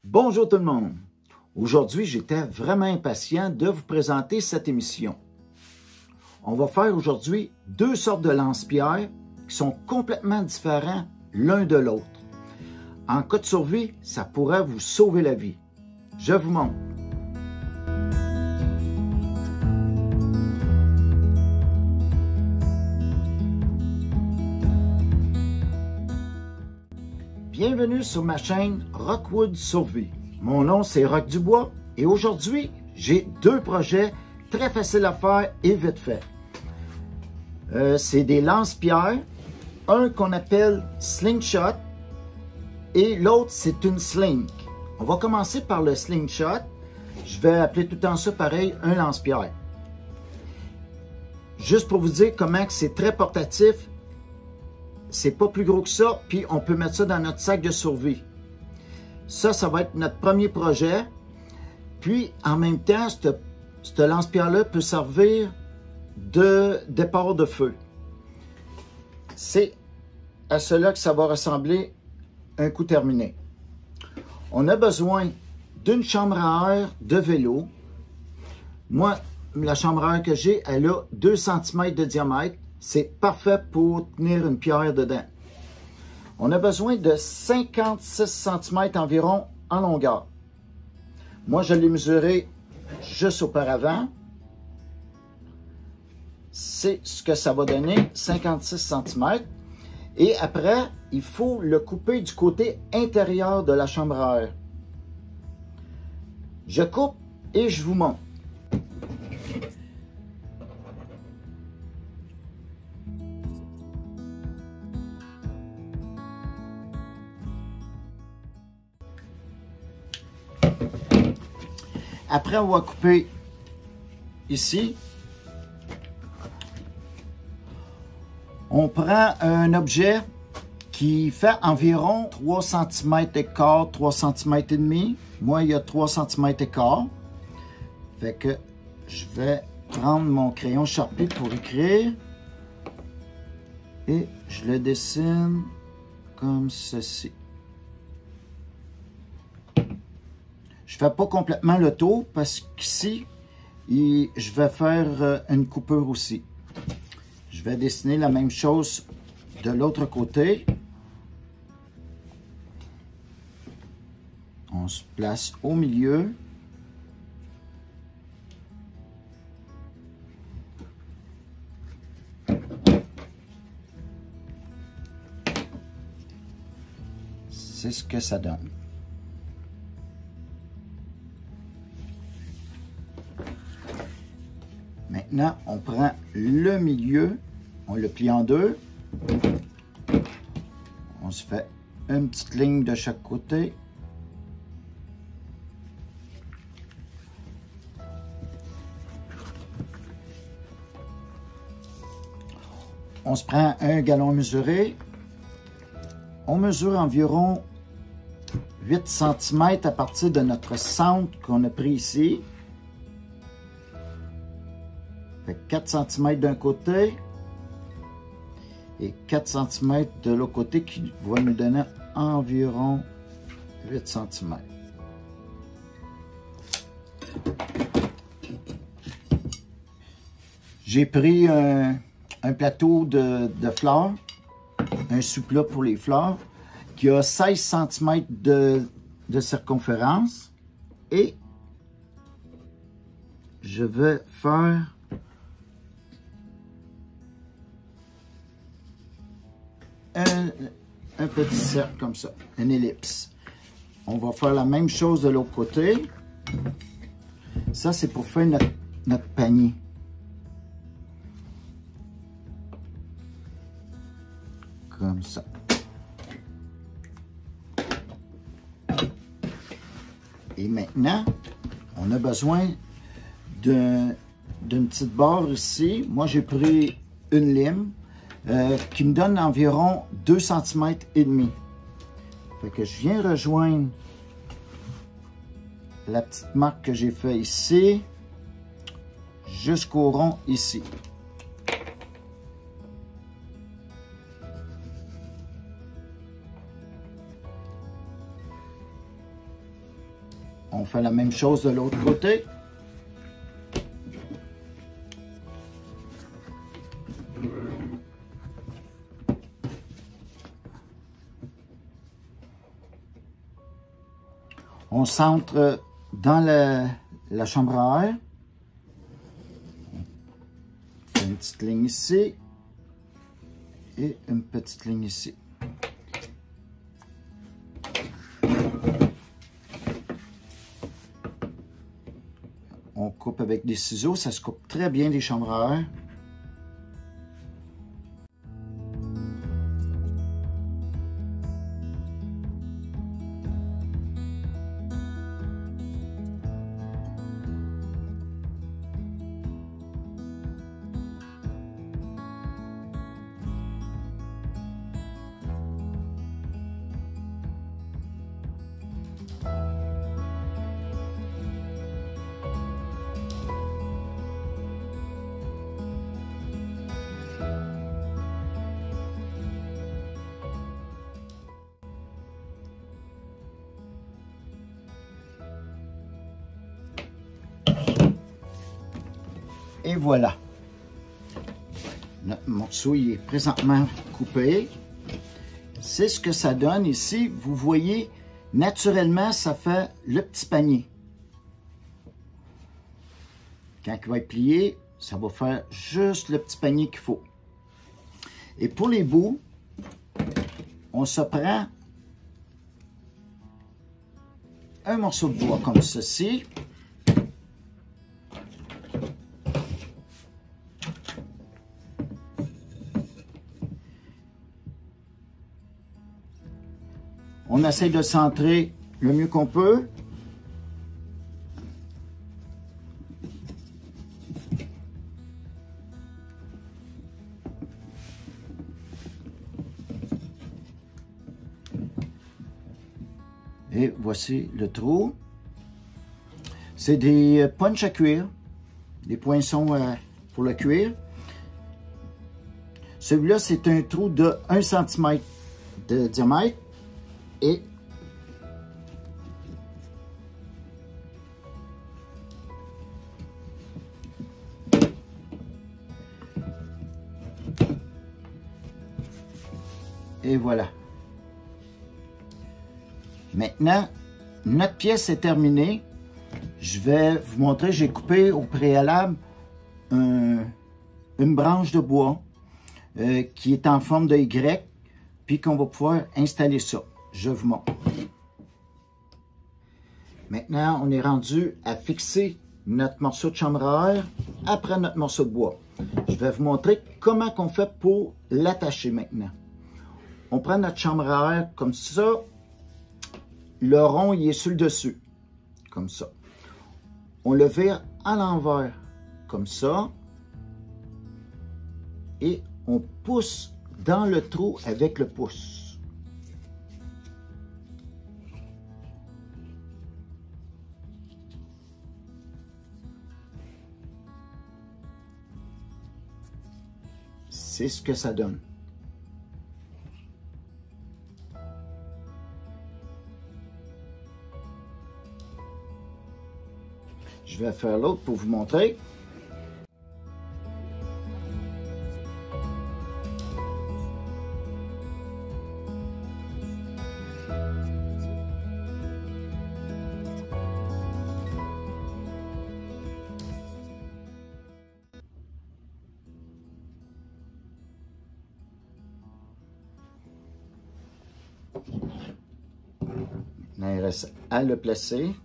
Bonjour tout le monde. Aujourd'hui, j'étais vraiment impatient de vous présenter cette émission. On va faire aujourd'hui deux sortes de lance-pierres qui sont complètement différents l'un de l'autre. En cas de survie, ça pourrait vous sauver la vie. Je vous montre. Bienvenue sur ma chaîne Rockwood Survie. Mon nom c'est Rock Dubois et aujourd'hui j'ai deux projets très faciles à faire et vite fait. C'est des lance-pierres, un qu'on appelle slingshot et l'autre c'est une sling. On va commencer par le slingshot. Je vais appeler tout le temps ça pareil, un lance-pierre. Juste pour vous dire comment c'est très portatif. C'est pas plus gros que ça, puis on peut mettre ça dans notre sac de survie. Ça va être notre premier projet. Puis, en même temps, ce lance-pierre-là peut servir de départ de feu. C'est à cela que ça va ressembler un coup terminé. On a besoin d'une chambre à air de vélo. Moi, la chambre à air que j'ai, elle a 2 cm de diamètre. C'est parfait pour tenir une pierre dedans. On a besoin de 56 cm environ en longueur. Moi, je l'ai mesuré juste auparavant. C'est ce que ça va donner, 56 cm. Et après, il faut le couper du côté intérieur de la chambre à air. Je coupe et je vous montre. Après avoir coupé ici, on prend un objet qui fait environ 3 cm et quart, 3 cm et demi. Moi, il y a 3 cm et quart. Fait que je vais prendre mon crayon Sharpie pour écrire. Et je le dessine comme ceci. Je ne fais pas complètement le tour parce qu'ici, je vais faire une coupure aussi. Je vais dessiner la même chose de l'autre côté. On se place au milieu. C'est ce que ça donne. Maintenant, on prend le milieu, on le plie en deux. On se fait une petite ligne de chaque côté. On se prend un galon mesuré. On mesure environ 8 cm à partir de notre centre qu'on a pris ici. Fait 4 cm d'un côté et 4 cm de l'autre côté qui va nous donner environ 8 cm. J'ai pris un plateau de fleurs, un sous-plat pour les fleurs, qui a 16 cm de circonférence et je vais faire un petit cercle comme ça, une ellipse. On va faire la même chose de l'autre côté. Ça, c'est pour faire notre panier. Comme ça. Et maintenant, on a besoin d'une petite barre ici. Moi, j'ai pris une lime. Qui me donne environ 2 cm et demi. Fait que je viens rejoindre la petite marque que j'ai fait ici jusqu'au rond ici. On fait la même chose de l'autre côté. On centre dans la chambre à air. On fait une petite ligne ici et une petite ligne ici. On coupe avec des ciseaux, ça se coupe très bien des chambres à air. Et voilà. Notre morceau il est présentement coupé. C'est ce que ça donne ici. Vous voyez, naturellement, ça fait le petit panier. Quand il va être plié, ça va faire juste le petit panier qu'il faut. Et pour les bouts, on se prend un morceau de bois comme ceci. On essaie de centrer le mieux qu'on peut. Et voici le trou. C'est des punch à cuire, des poinçons pour le cuir. Celui-là, c'est un trou de 1 cm de diamètre. Et voilà. Maintenant, notre pièce est terminée. Je vais vous montrer, j'ai coupé au préalable une branche de bois qui est en forme de Y, puis qu'on va pouvoir installer ça. Je vous montre. Maintenant, on est rendu à fixer notre morceau de chambre à air après notre morceau de bois. Je vais vous montrer comment on fait pour l'attacher maintenant. On prend notre chambre à air comme ça. Le rond, il est sur le dessus. Comme ça. On le vire à l'envers. Comme ça. Et on pousse dans le trou avec le pouce. C'est ce que ça donne. Je vais faire l'autre pour vous montrer. Maintenant, il reste à le placer.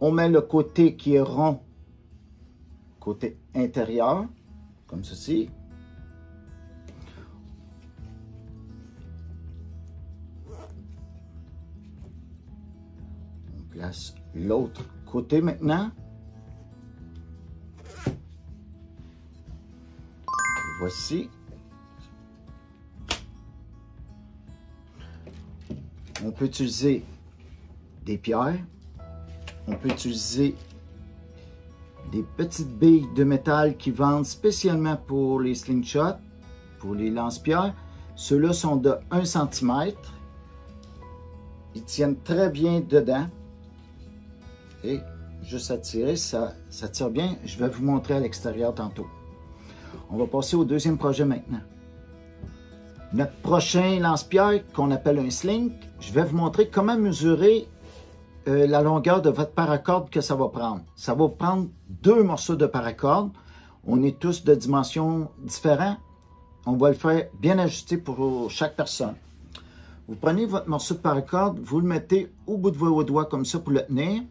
On met le côté qui est rond, côté intérieur, comme ceci. On place l'autre côté maintenant. Voici. On peut utiliser des pierres. On peut utiliser des petites billes de métal qui vendent spécialement pour les slingshots, pour les lance-pierres. Ceux-là sont de 1 cm. Ils tiennent très bien dedans. Et juste à tirer, ça tire bien. Je vais vous montrer à l'extérieur tantôt. On va passer au deuxième projet maintenant. Notre prochain lance-pierre, qu'on appelle un sling, je vais vous montrer comment mesurer la longueur de votre paracorde que ça va prendre. Ça va vous prendre 2 morceaux de paracorde. On est tous de dimensions différentes. On va le faire bien ajusté pour chaque personne. Vous prenez votre morceau de paracorde, vous le mettez au bout de vos doigts comme ça pour le tenir.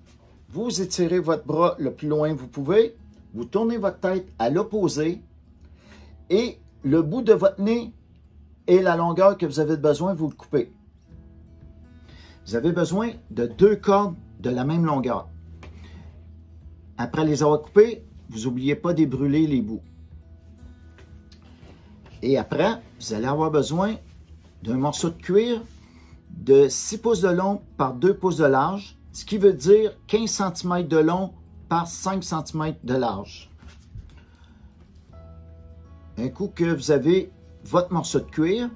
Vous étirez votre bras le plus loin que vous pouvez. Vous tournez votre tête à l'opposé. Et le bout de votre nez et la longueur que vous avez besoin, vous le coupez. Vous avez besoin de 2 cordes de la même longueur. Après les avoir coupées, vous n'oubliez pas de brûler les bouts. Et après, vous allez avoir besoin d'un morceau de cuir de 6 pouces de long par 2 pouces de large, ce qui veut dire 15 cm de long par 5 cm de large. Un coup que vous avez votre morceau de cuir,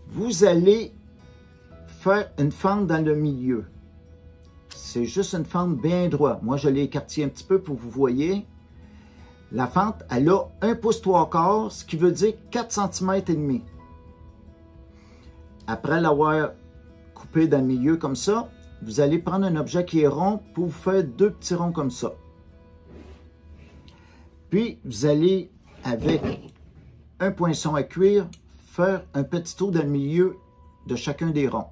vous allez faire une fente dans le milieu. C'est juste une fente bien droite. Moi, je l'ai écartée un petit peu pour que vous voyez. La fente, elle a 1 pouce 3/4, ce qui veut dire 4 cm et demi. Après l'avoir coupé dans le milieu comme ça, vous allez prendre un objet qui est rond pour vous faire 2 petits ronds comme ça. Puis, vous allez, avec un poinçon à cuir, faire un petit trou dans le milieu de chacun des ronds.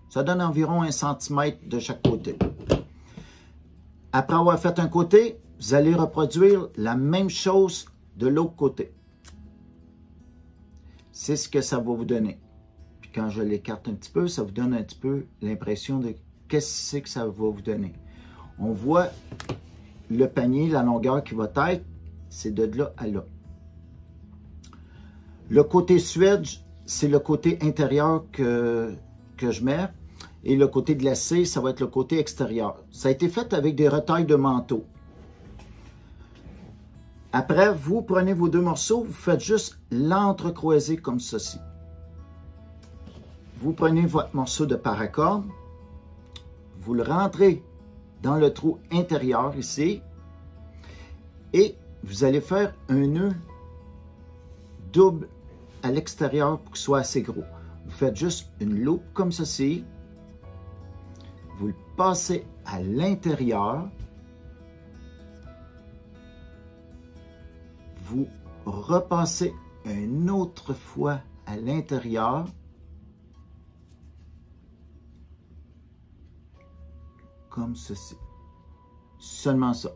Ça donne environ 1 cm de chaque côté. Après avoir fait un côté, vous allez reproduire la même chose de l'autre côté. C'est ce que ça va vous donner. Puis quand je l'écarte un petit peu, ça vous donne un petit peu l'impression de qu'est-ce que ça va vous donner. On voit le panier, la longueur qui va être, c'est de là à là. Le côté suède, c'est le côté intérieur que je mets. Et le côté glacé, ça va être le côté extérieur. Ça a été fait avec des retailles de manteau. Après, vous prenez vos 2 morceaux, vous faites juste l'entrecroiser comme ceci. Vous prenez votre morceau de paracorde, vous le rentrez dans le trou intérieur ici, et vous allez faire un nœud double à l'extérieur pour qu'il soit assez gros. Vous faites juste une loupe comme ceci. Vous le passez à l'intérieur. Vous repassez une autre fois à l'intérieur. Comme ceci. Seulement ça.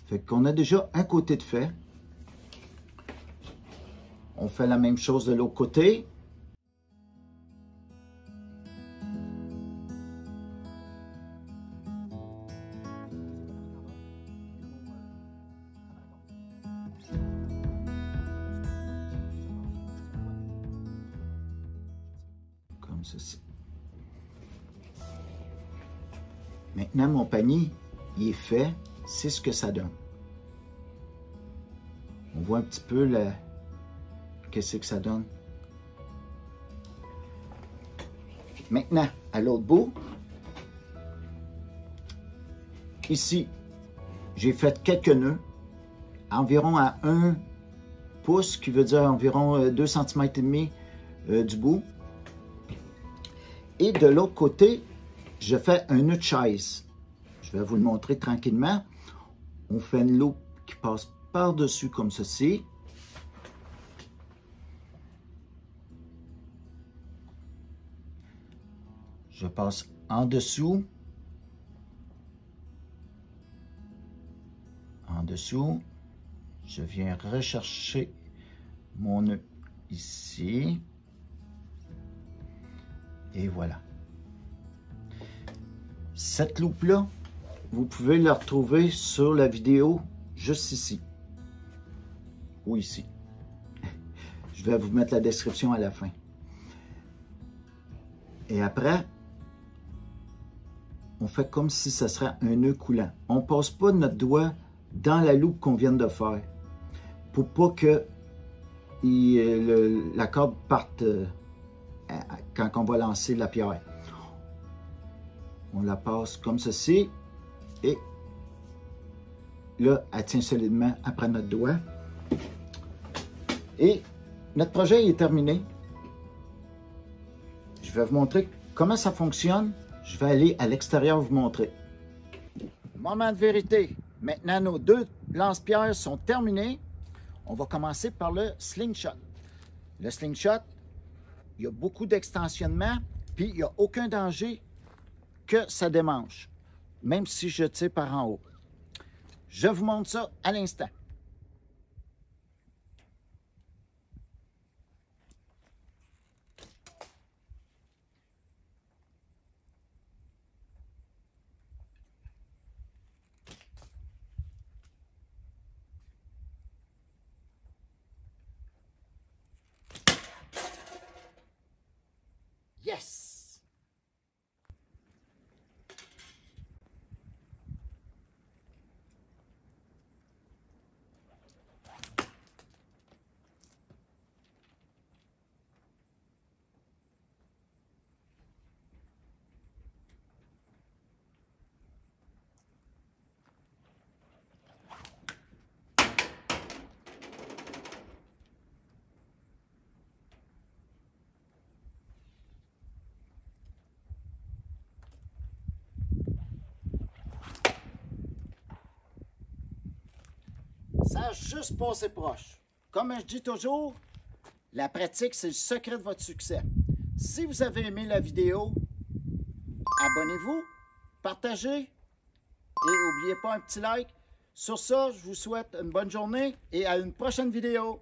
Fait qu'on a déjà un côté de fait. On fait la même chose de l'autre côté. Comme ceci. Maintenant, mon panier, il est fait. C'est ce que ça donne. On voit un petit peu qu'est-ce que ça donne. Maintenant, à l'autre bout, ici, j'ai fait quelques nœuds, environ à 1 pouce, qui veut dire environ 2 cm et demi du bout. Et de l'autre côté, je fais un nœud de chaise. Je vais vous le montrer tranquillement. On fait une loupe qui passe par-dessus comme ceci. Je passe en dessous. En dessous. Je viens rechercher mon nœud ici. Et voilà. Cette loupe-là, vous pouvez la retrouver sur la vidéo juste ici. Ou ici. Je vais vous mettre la description à la fin. Et après, on fait comme si ce serait un nœud coulant. On ne passe pas notre doigt dans la loupe qu'on vient de faire pour pas que la corde parte quand on va lancer la pierre. On la passe comme ceci. Et là, elle tient solidement après notre doigt. Et notre projet est terminé. Je vais vous montrer comment ça fonctionne. Je vais aller à l'extérieur vous montrer. Moment de vérité. Maintenant, nos 2 lance-pierres sont terminés. On va commencer par le slingshot. Le slingshot, il y a beaucoup d'extensionnement, puis il n'y a aucun danger que ça démanche, même si je tire par en haut. Je vous montre ça à l'instant. Yes! Ça a juste passé proche. Comme je dis toujours, la pratique, c'est le secret de votre succès. Si vous avez aimé la vidéo, abonnez-vous, partagez et n'oubliez pas un petit like. Sur ça, je vous souhaite une bonne journée et à une prochaine vidéo.